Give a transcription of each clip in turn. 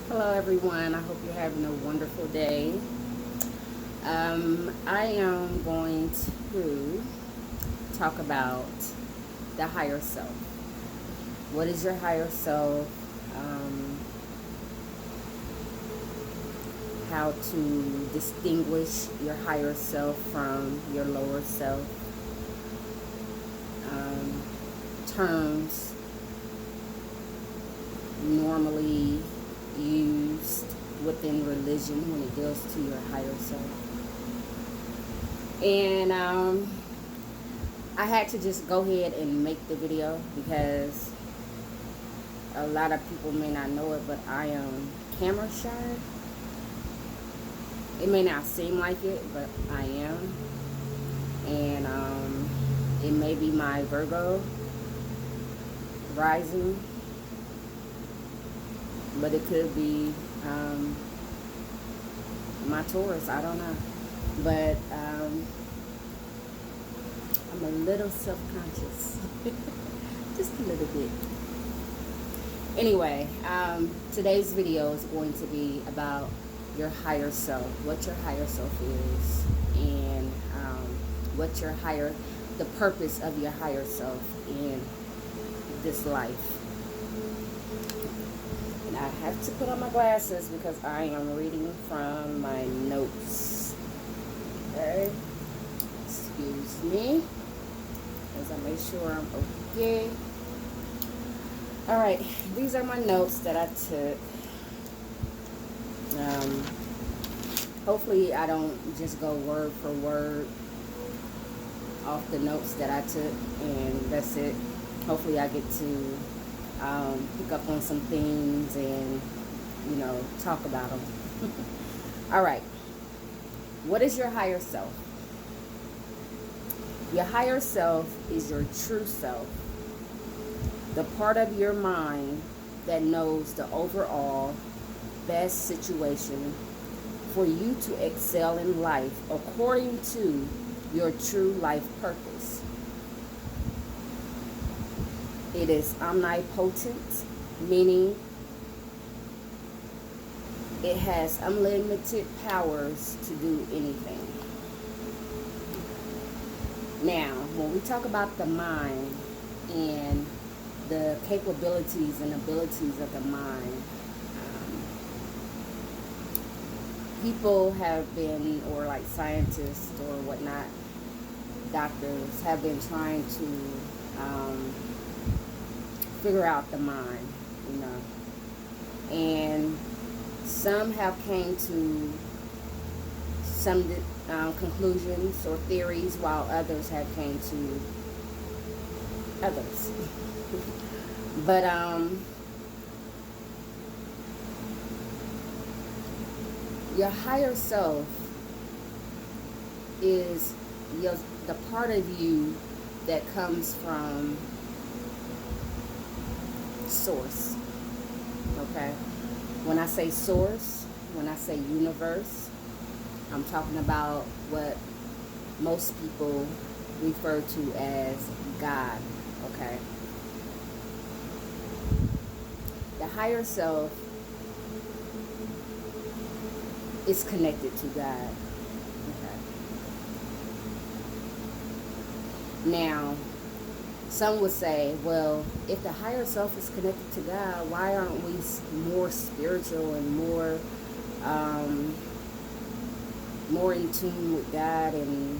Hello everyone, I hope you're having a wonderful day. I am going to talk about the higher self. What is your higher self? How to distinguish your higher self from your lower self. Terms normally used within religion when it deals to your higher self. And I had to just go ahead and make the video because a lot of people may not know it, but I am camera shy. It may not seem like it, but I am. And it may be my Virgo rising, but it could be my Taurus. I don't know. But I'm a little self-conscious. Just a little bit. Anyway, today's video is going to be about your higher self, what your higher self is, and the purpose of your higher self in this life. And I have to put on my glasses because I am reading from my notes. Okay, excuse me as I make sure I'm okay. All right, these are my notes that I took. Hopefully I don't just go word for word off the notes that I took and that's it. Hopefully I get to pick up on some things and talk about them. All right, what is your higher self? Your higher self is your true self, the part of your mind that knows the overall best situation for you to excel in life according to your true life purpose. It is omnipotent, meaning it has unlimited powers to do anything. Now, when we talk about the mind and the capabilities and abilities of the mind, people have been, or like scientists or whatnot, doctors have been trying to figure out the mind, and some have came to some conclusions or theories, while others have came to others. But your higher self is the part of you that comes from source. Okay, when I say source, when I say universe, I'm talking about what most people refer to as God. Okay, the higher self is connected to God. Okay. Now, some would say, well, if the higher self is connected to God, why aren't we more spiritual and more in tune with God, and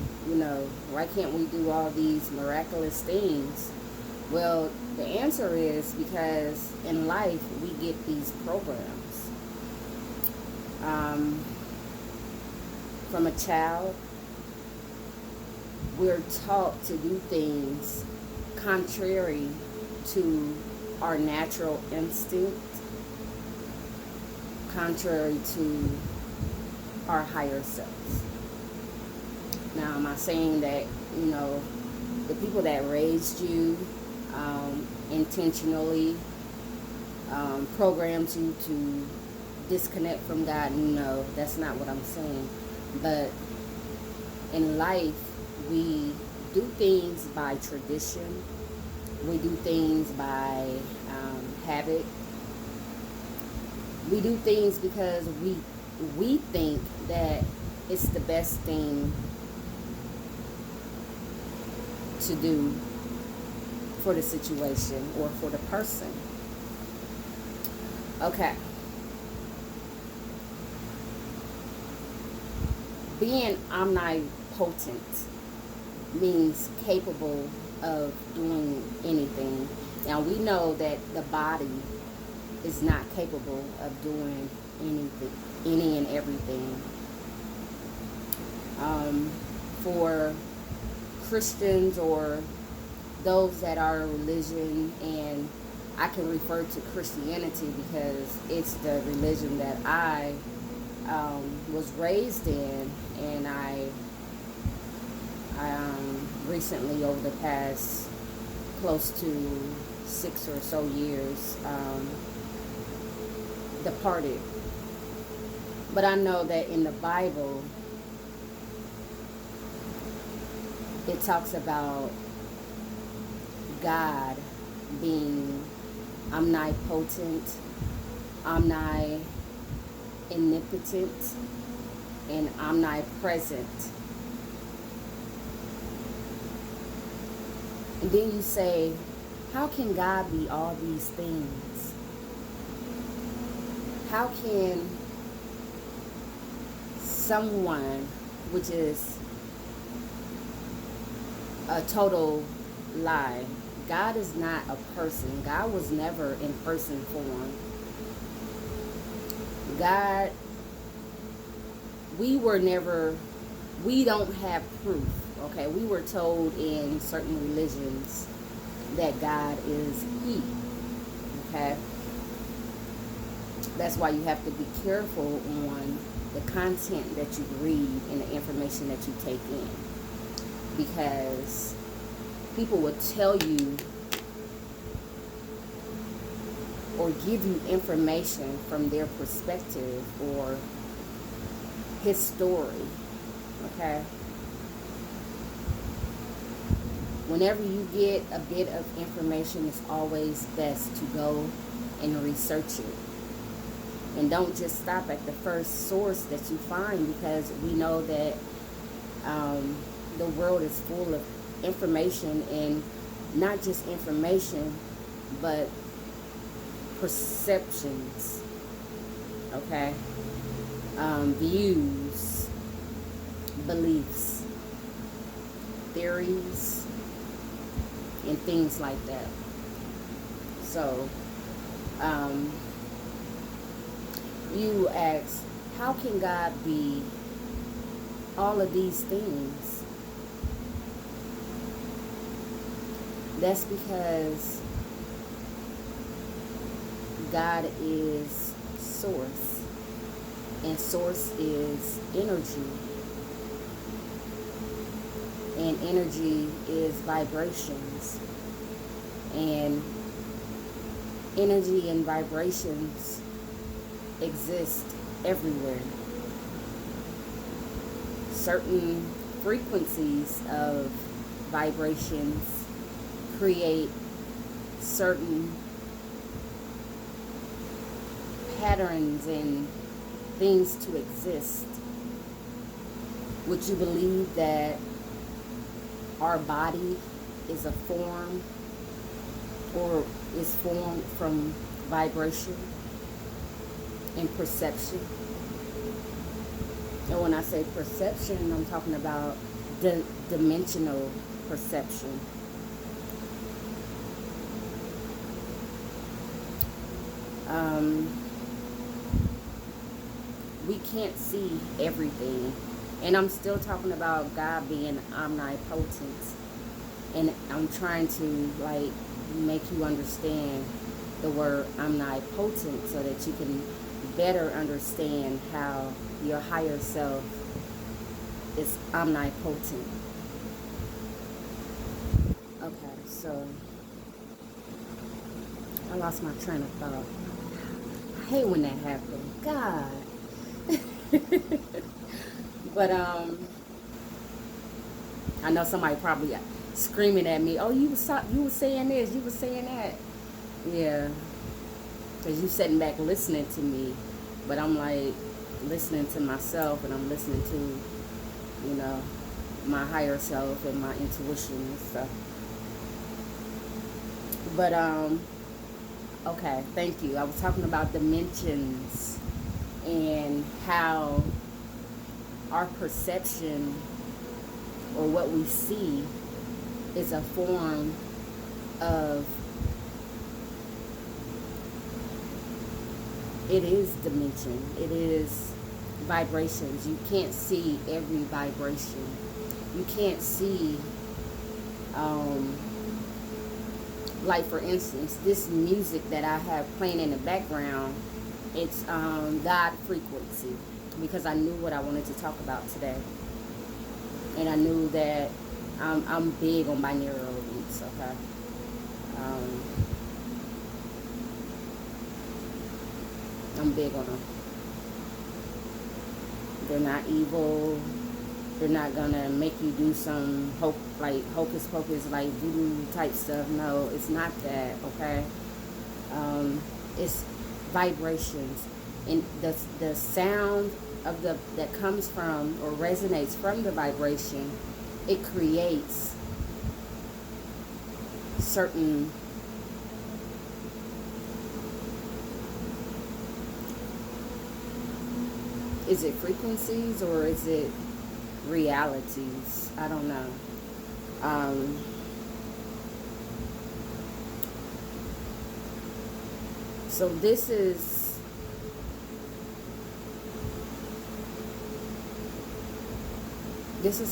why can't we do all these miraculous things? Well, the answer is because in life we get these programs. From a child, we're taught to do things contrary to our natural instinct, contrary to our higher selves. Now, am I saying that, the people that raised you intentionally programmed you to disconnect from God? No, that's not what I'm saying. But in life, we do things by tradition. We do things by habit. We do things because we think that it's the best thing to do for the situation or for the person. Okay. Being omnipotent means capable of doing anything. Now we know that the body is not capable of doing anything, any and everything. For Christians or those that are in religion, and I can refer to Christianity because it's the religion that I was raised in, and I recently, over the past close to 6 or so years, departed. But I know that in the Bible, it talks about God being omnipotent, omnipotent, and omnipresent. And then you say, how can God be all these things? How can someone, which is a total lie. God is not a person. God was never in person form. God, we don't have proof. Okay, we were told in certain religions that God is He. Okay, that's why you have to be careful on the content that you read and the information that you take in, because people will tell you or give you information from their perspective or his story. Okay, whenever you get a bit of information, it's always best to go and research it. And don't just stop at the first source that you find, because we know that the world is full of information, and not just information, but perceptions, okay? Views, beliefs, theories, and things like that. So, you ask, how can God be all of these things? That's because God is source, and source is energy, and energy is vibrations, and energy and vibrations exist everywhere. Certain frequencies of vibrations create certain patterns and things to exist. Would you believe that our body is a form, or is formed from vibration and perception? And when I say perception, I'm talking about the dimensional perception. We can't see everything. And I'm still talking about God being omnipotent. And I'm trying to make you understand the word omnipotent so that you can better understand how your higher self is omnipotent. Okay, so I lost my train of thought. I hate when that happens. God. But I know somebody probably screaming at me, oh, you was saying this, you was saying that. Yeah. Because you sitting back listening to me, but I'm like listening to myself, and I'm listening to, you know, my higher self and my intuition and stuff. But okay, thank you. I was talking about dimensions and how our perception or what we see is a form of, it is dimension, it is vibrations. You can't see every vibration. You can't see, like for instance, this music that I have playing in the background, it's God frequency, because I knew what I wanted to talk about today. And I knew that I'm big on binaural beats, okay? I'm big on them. They're not evil. They're not gonna make you do some like hocus pocus, like voodoo type stuff. No, it's not that, okay? It's vibrations, and the sound of that comes from or resonates from the vibration, it creates certain is it frequencies or is it realities? I don't know. So this is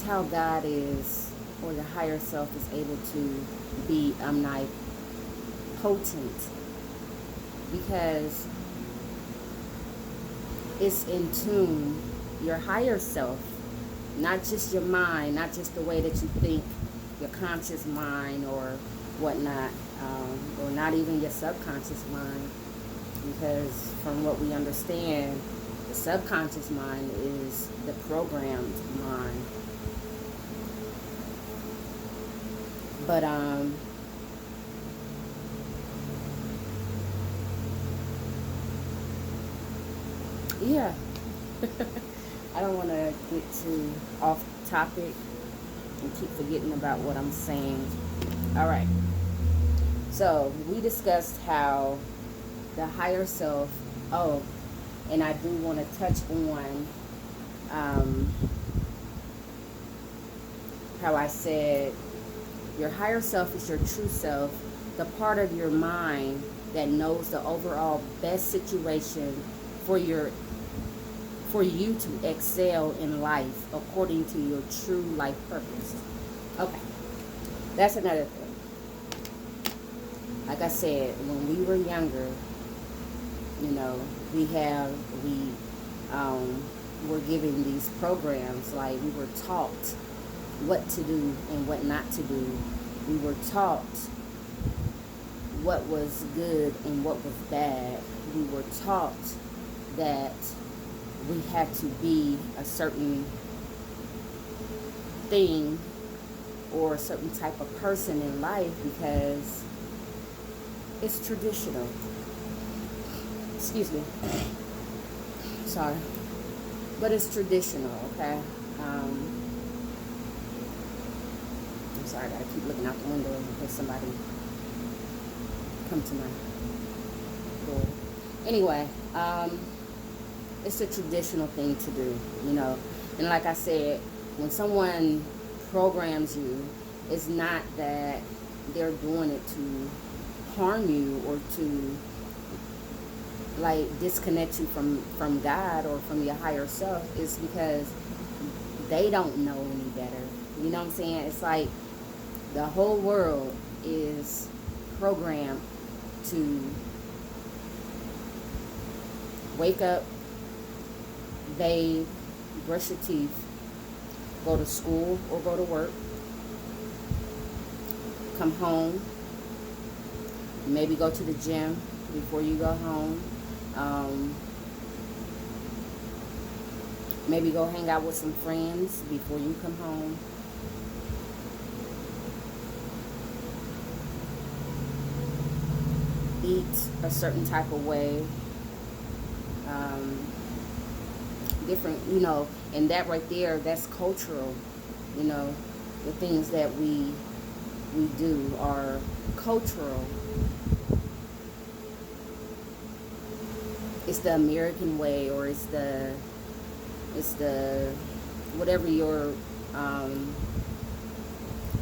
how God is, or the higher self is able to be omnipotent, because it's in tune. Your higher self, not just your mind, not just the way that you think, your conscious mind or whatnot, or not even your subconscious mind, because from what we understand, the subconscious mind is the programmed mind. But yeah. I don't want to get too off topic and keep forgetting about what I'm saying. All right. So we discussed how the higher self, oh, and I do want to touch on how I said your higher self is your true self, the part of your mind that knows the overall best situation for you to excel in life according to your true life purpose. Okay, that's another thing. Like I said, when we were younger, you know, we were given these programs, like we were taught what to do and what not to do. We were taught what was good and what was bad. We were taught that we had to be a certain thing or a certain type of person in life because it's traditional. Excuse me. Sorry. But it's traditional, okay? I'm sorry, I gotta keep looking out the window in case somebody come to my door. Anyway, it's a traditional thing to do, you know. And like I said, when someone programs you, it's not that they're doing it to harm you or to like disconnect you from God or from your higher self. It's because they don't know any better. You know what I'm saying? It's like the whole world is programmed to wake up, bathe, brush your teeth, go to school or go to work, come home, maybe go to the gym before you go home, maybe go hang out with some friends before you come home. eat a certain type of way, different, and that right there, that's cultural. The things that we do are cultural. It's the American way, or it's the whatever your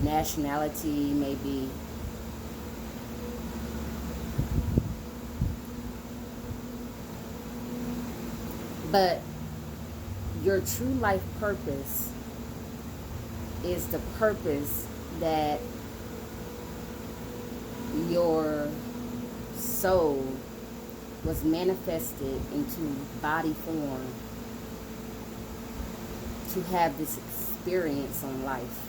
nationality may be. But your true life purpose is the purpose that your soul was manifested into body form to have this experience in life.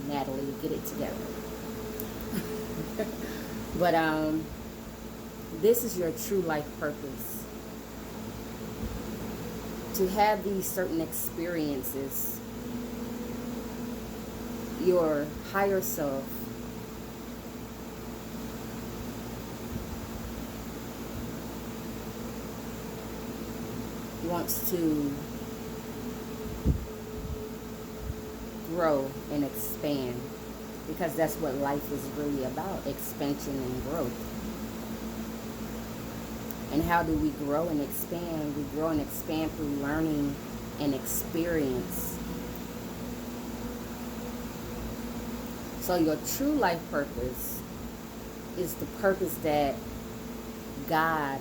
Natalie, get it together. But this is your true life purpose. To have these certain experiences, your higher self wants to grow and expand, because that's what life is really about, expansion and growth. And how do we grow and expand? We grow and expand through learning and experience. So your true life purpose is the purpose that God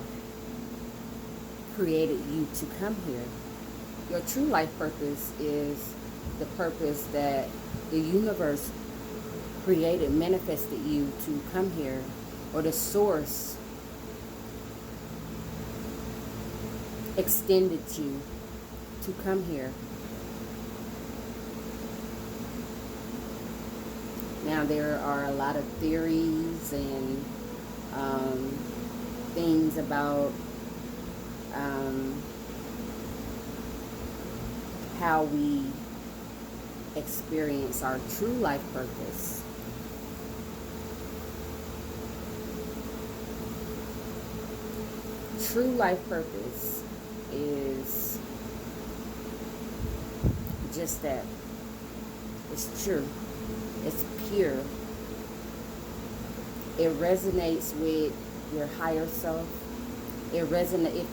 created you to come here. Your true life purpose is the purpose that the universe created, manifested you to come here, or the source extended you to come here. Now, there are a lot of theories and things about how we experience our true life purpose. True life purpose is just that. It's true. It's pure. It resonates with your higher self. It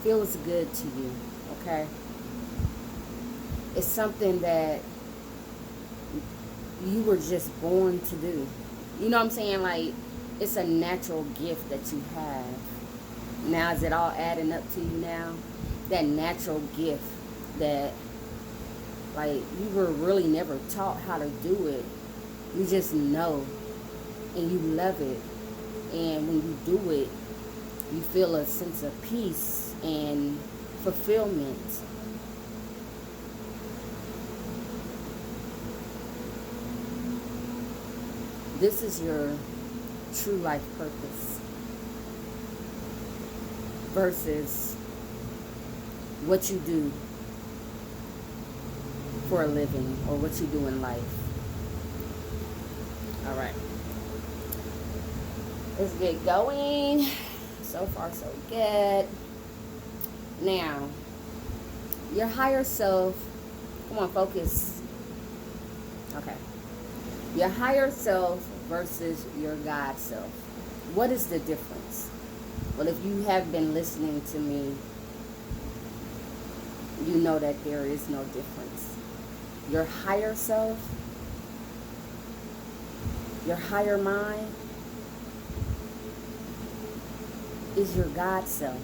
feels good to you, okay? It's something that you were just born to do. You know what I'm saying? Like, it's a natural gift that you have. Now, is it all adding up to you now? That natural gift that, like, you were really never taught how to do it. You just know, and you love it. And when you do it, you feel a sense of peace and fulfillment. This is your true life purpose versus what you do for a living or what you do in life. All right. Let's get going. So far, so good. Now, your higher self, come on, focus. Okay. Your higher self versus your God self. What is the difference? Well, if you have been listening to me, you know that there is no difference. Your higher self, your higher mind, is your God self.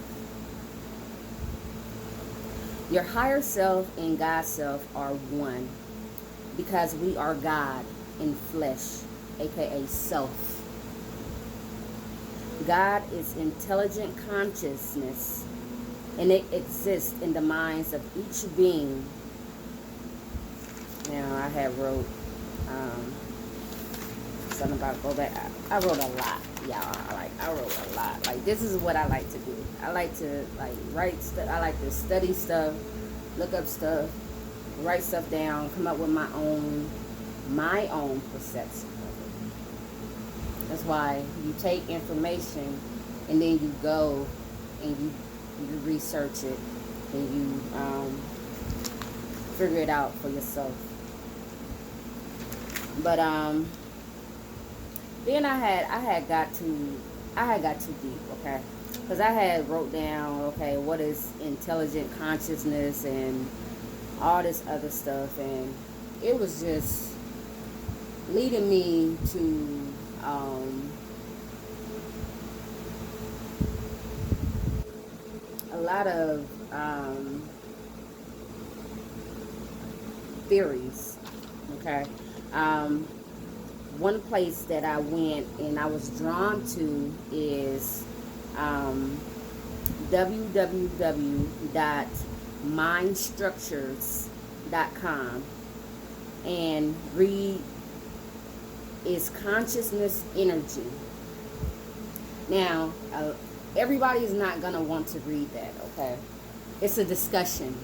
Your higher self and God self are one, because we are God in flesh, aka self. God is intelligent consciousness, and it exists in the minds of each being. Now, I had wrote something about go back. I wrote a lot, y'all. I wrote a lot. Like, this is what I like to do. I like to write stuff. I like to study stuff, look up stuff, write stuff down, come up with my own perception of That's why you take information and then you go and you research it and you figure it out for yourself. But then I had got too deep, okay? Because I had wrote down, okay, what is intelligent consciousness and all this other stuff, and it was just leading me to a lot of theories, okay? Um, One place that I went and I was drawn to is www.mindstructures.com, and read is consciousness energy. Now, everybody is not going to want to read that, okay? It's a discussion,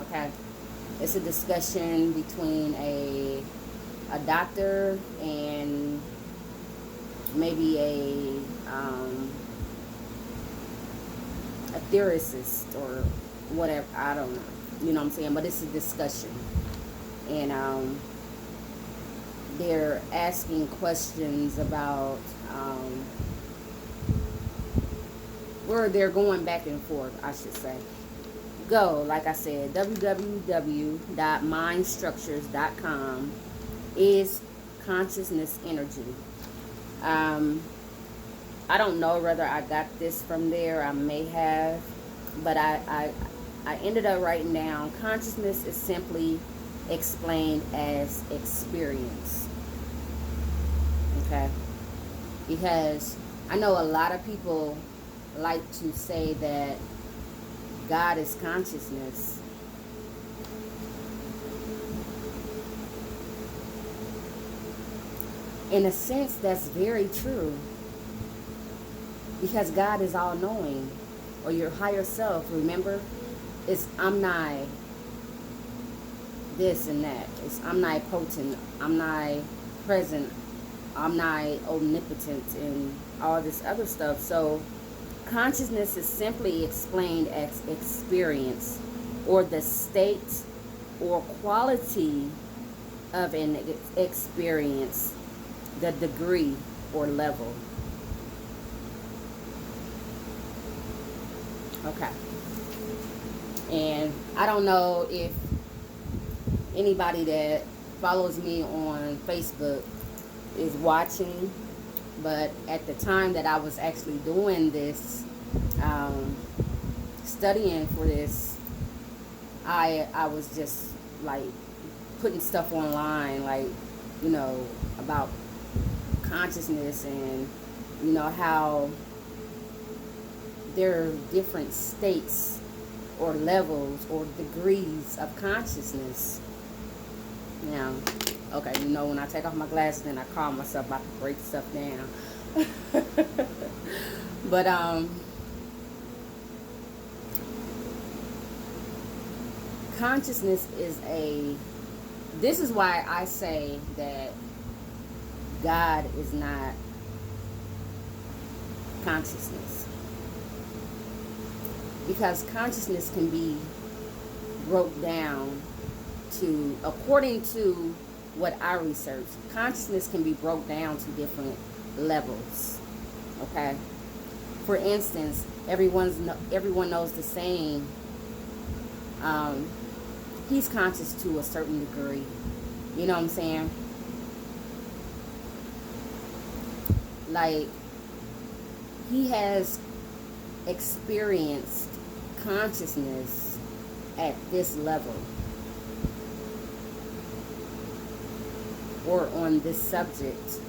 okay? It's a discussion between a doctor and maybe a theorist or whatever. I don't know. You know what I'm saying? But it's a discussion, and they're asking questions about where they're going back and forth, I should say. Go, like I said, www.mindstructures.com is consciousness energy. I don't know whether I got this from there. I may have, but I ended up writing down consciousness is simply explained as experience. Okay, because I know a lot of people like to say that God is consciousness. In a sense, that's very true, because God is all knowing, or your higher self. Remember, it's omni this and that. It's omnipotent, omnipresent, omniomnipotent, and all this other stuff. So consciousness is simply explained as experience, or the state or quality of an experience, the degree or level. Okay. And I don't know if anybody that follows me on Facebook is watching, but at the time that I was actually doing this, studying for this, I was just like putting stuff online, like, you know, about consciousness, and you know how there are different states or levels or degrees of consciousness. Now, okay, you know, when I take off my glasses, then I call myself about to break stuff down. But consciousness is this is why I say that God is not consciousness, because consciousness can be broke down to, according to what I researched, consciousness can be broke down to different levels. Okay, for instance, everyone knows the saying, he's conscious to a certain degree. You know what I'm saying? Like, he has experienced consciousness at this level, or on this subject.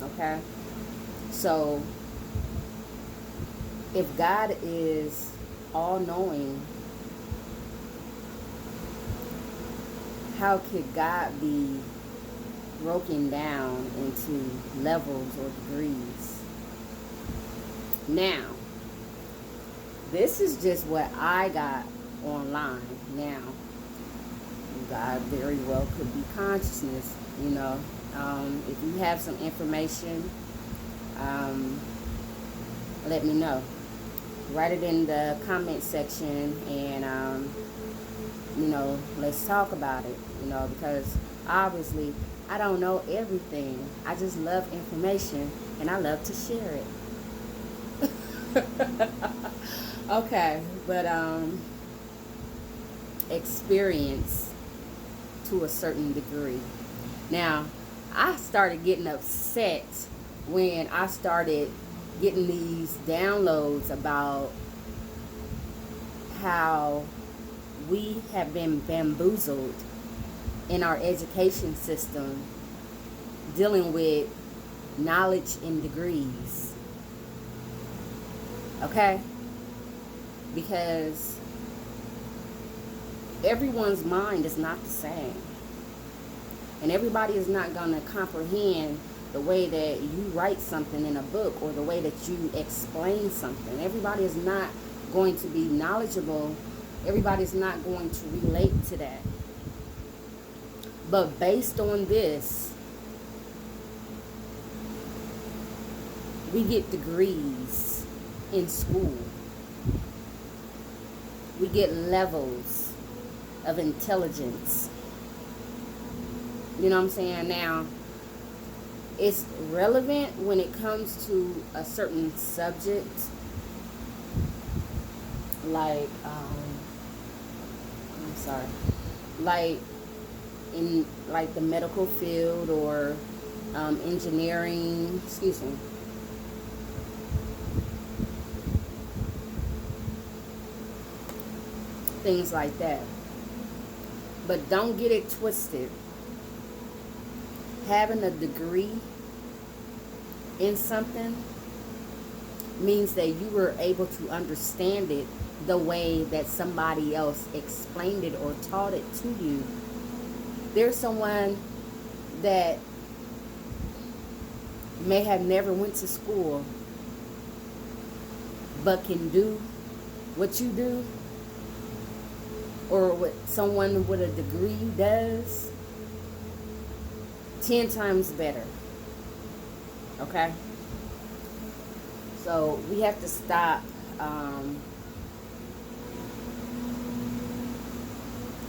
Okay? So, if God is all-knowing, how could God be broken down into levels or degrees? Now, this is just what I got online. Now, God very well could be consciousness, you know. If you have some information, let me know. Write it in the comment section, and let's talk about it. Because obviously I don't know everything. I just love information, and I love to share it. Okay, but experience to a certain degree. Now, I started getting upset when I started getting these downloads about how we have been bamboozled in our education system dealing with knowledge and degrees. Okay? Because everyone's mind is not the same. And everybody is not going to comprehend the way that you write something in a book or the way that you explain something. Everybody is not going to be knowledgeable. Everybody's not going to relate to that. But based on this, we get degrees in school. We get levels of intelligence. You know what I'm saying? Now, it's relevant when it comes to a certain subject, like, like in like the medical field or engineering, excuse me. Things like that. But don't get it twisted. Having a degree in something means that you were able to understand it the way that somebody else explained it or taught it to you. There's someone that may have never went to school but can do what you do, or what someone with a degree does, 10 times better. Okay? So we have to stop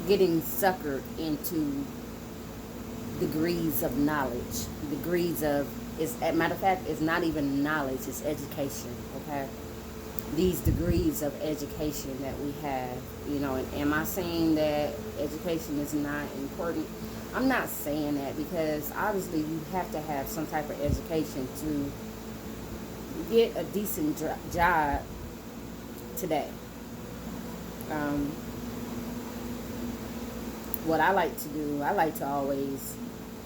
getting suckered into degrees of knowledge. Degrees of, as a matter of fact, it's not even knowledge, it's education. Okay? These degrees of education that we have, and am I saying that education is not important? I'm not saying that, because obviously you have to have some type of education to get a decent job today. What I like to do, I like to always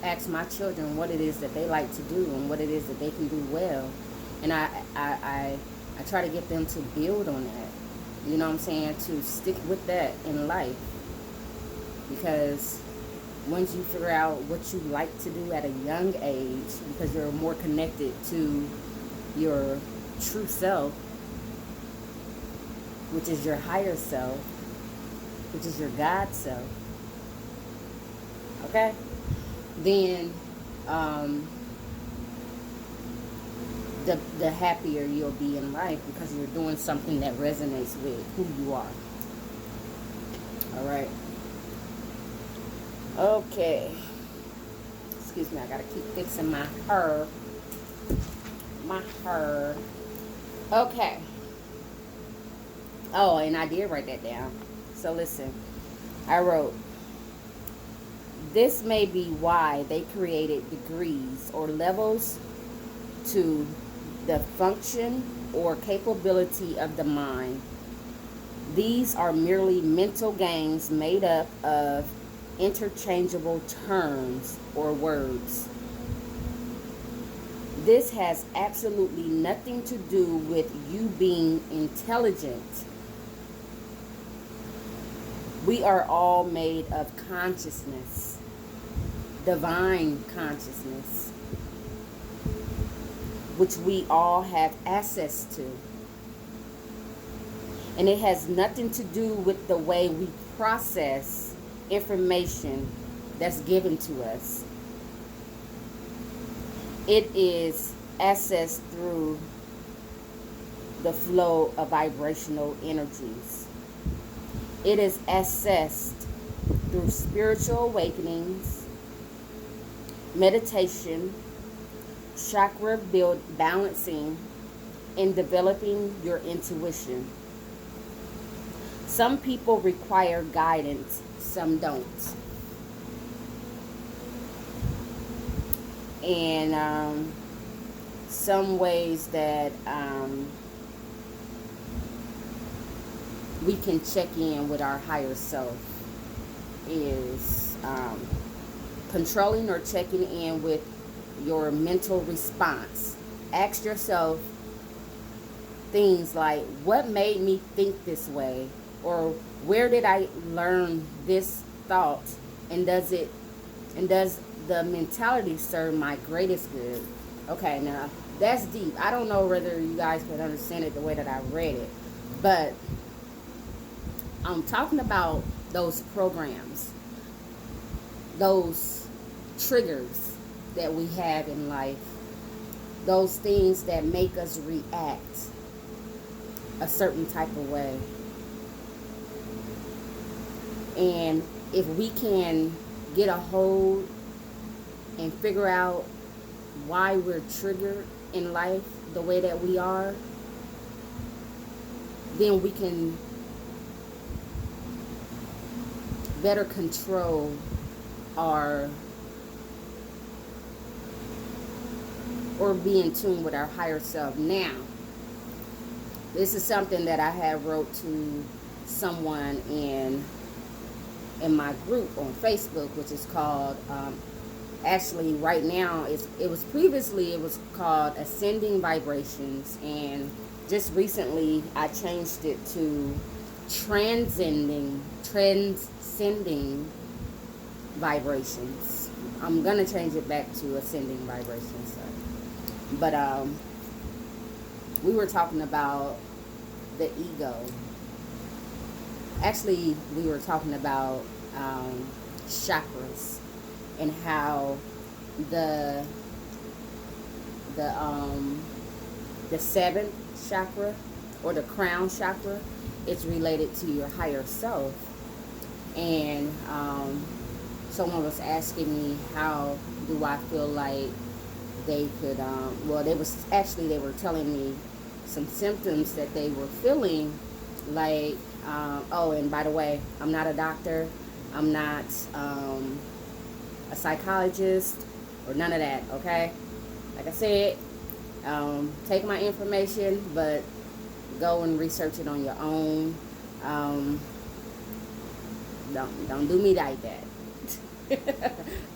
ask my children what it is that they like to do and what it is that they can do well. And I try to get them to build on that. You know what I'm saying? To stick with that in life. Because once you figure out what you like to do at a young age, because you're more connected to your true self, which is your higher self, which is your God self, okay? Then the happier you'll be in life, because you're doing something that resonates with who you are. All right. Okay. Excuse me, I gotta keep fixing my hair. Okay. Oh, and I did write that down. So listen, I wrote, this may be why they created degrees or levels to the function or capability of the mind. These are merely mental games made up of interchangeable terms or words. This has absolutely nothing to do with you being intelligent. We are all made of consciousness, divine consciousness, which we all have access to. And it has nothing to do with the way we process information that's given to us. It is accessed through the flow of vibrational energies. It is accessed through spiritual awakenings, meditation, chakra build balancing, and developing your intuition. Some people require guidance, some don't. And some ways that we can check in with our higher self is controlling or checking in with your mental response. Ask yourself things like, what made me think this way? Or where did I learn this thought? And does the mentality serve my greatest good? Okay, now that's deep. I don't know whether you guys could understand it the way that I read it, but I'm talking about those programs, those triggers that we have in life, those things that make us react a certain type of way. And if we can get a hold and figure out why we're triggered in life the way that we are, then we can better control our, or be in tune with our higher self. Now, this is something that I have wrote to someone in my group on Facebook, which is called actually right now it was previously, it was called Ascending Vibrations, and just recently I changed it to transcending vibrations. I'm gonna change it back to Ascending Vibrations. But we were talking about the ego. Actually, we were talking about chakras, and how the seventh chakra, or the crown chakra, it's related to your higher self. And someone was asking me, how do I feel like they could they were telling me some symptoms that they were feeling like, oh, and by the way, I'm not a doctor, I'm not a psychologist, or none of that, okay? Like I said, take my information, but go and research it on your own. Don't do me like that.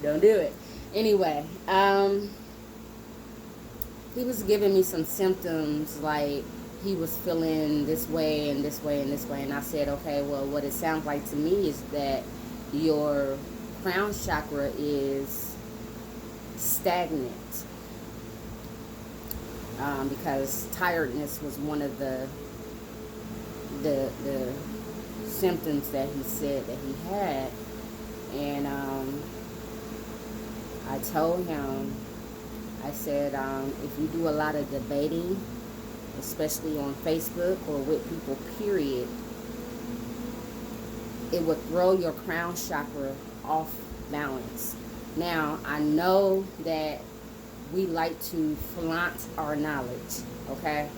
Don't do it. Anyway, he was giving me some symptoms, like he was feeling this way and this way and this way, and I said, okay, well, what it sounds like to me is that your crown chakra is stagnant, because tiredness was one of the symptoms that he said that he had. And I told him, I said, if you do a lot of debating, especially on Facebook or with people, period, it would throw your crown chakra off balance. Now, I know that we like to flaunt our knowledge, okay?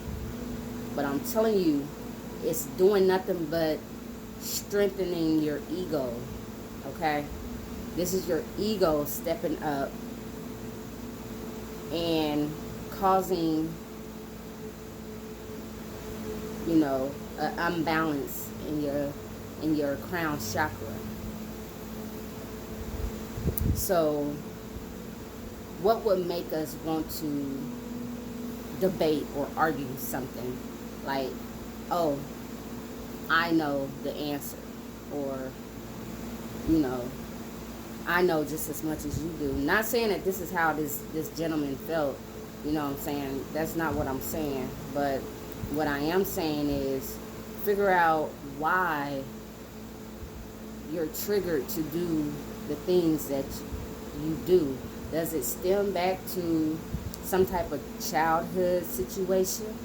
But I'm telling you, it's doing nothing but strengthening your ego, okay? This is your ego stepping up and causing, an unbalance in your crown chakra. So what would make us want to debate or argue something like, oh, I know the answer, or I know just as much as you do. Not saying that this is how this gentleman felt, you know what I'm saying? That's not what I'm saying. But what I am saying is, figure out why you're triggered to do the things that you do. Does it stem back to some type of childhood situation.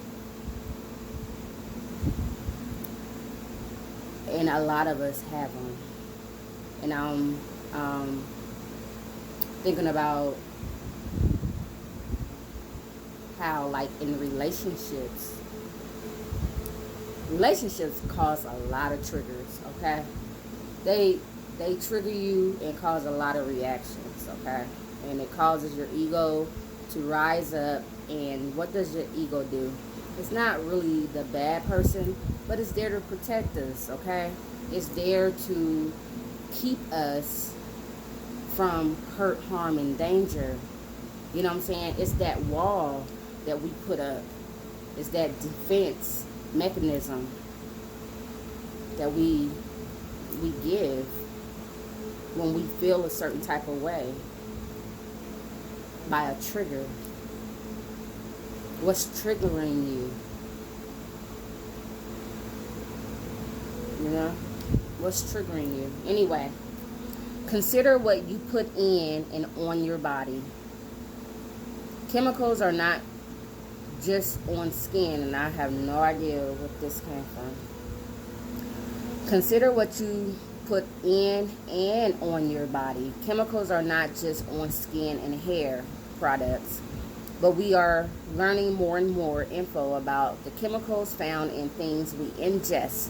And a lot of us have them. And I'm thinking about how, like, in relationships cause a lot of triggers, okay? They trigger you and cause a lot of reactions, okay? And it causes your ego to rise up. And what does your ego do? It's not really the bad person, but it's there to protect us, okay? It's there to keep us from hurt, harm, and danger. You know what I'm saying? It's that wall that we put up. It's that defense mechanism that we give when we feel a certain type of way by a trigger. What's triggering you? You know? What's triggering you? Anyway, consider what you put in and on your body. Chemicals are not just on skin, and I have no idea what this came from. Consider what you put in and on your body. Chemicals are not just on skin and hair products, but we are learning more and more info about the chemicals found in things we ingest.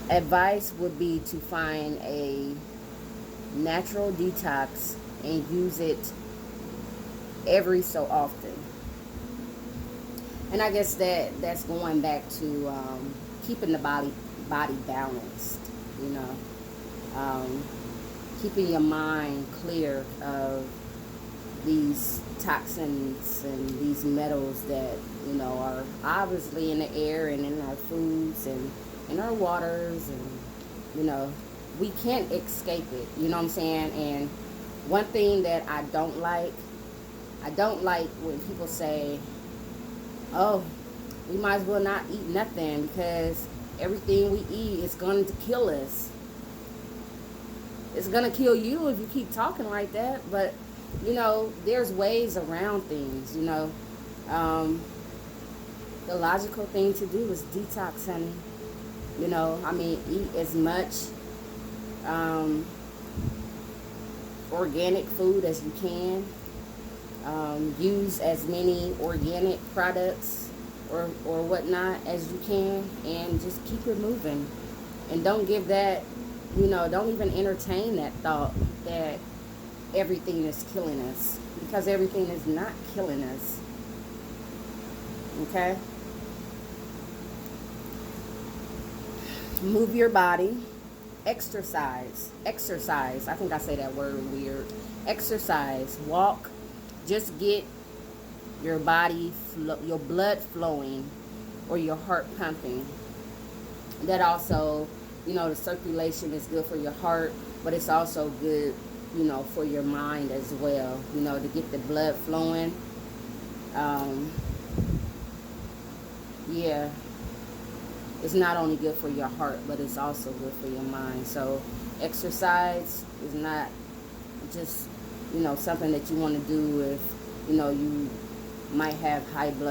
Advice would be to find a natural detox and use it every so often. And I guess that's going back to keeping the body balanced, you know, keeping your mind clear of these toxins and these metals that, you know, are obviously in the air and in our foods and in our waters, and, you know, we can't escape it, you know what I'm saying? And one thing that I don't like when people say, oh, we might as well not eat nothing because everything we eat is going to kill us. It's going to kill you if you keep talking like that. But, you know, there's ways around things, you know. The logical thing to do is detox, honey. You know, I mean, eat as much organic food as you can. Use as many organic products or whatnot as you can, and just keep it moving. And don't give that, you know, don't even entertain that thought that everything is killing us, because everything is not killing us. Okay? Move your body. Exercise. I think I say that word weird. Exercise. Walk. Just get your body, your blood flowing, or your heart pumping. That also, you know, the circulation is good for your heart, but it's also good, you know, for your mind as well, you know, to get the blood flowing. Yeah, it's not only good for your heart, but it's also good for your mind. So exercise is not just, you know, something that you want to do if, you know, you might have high blood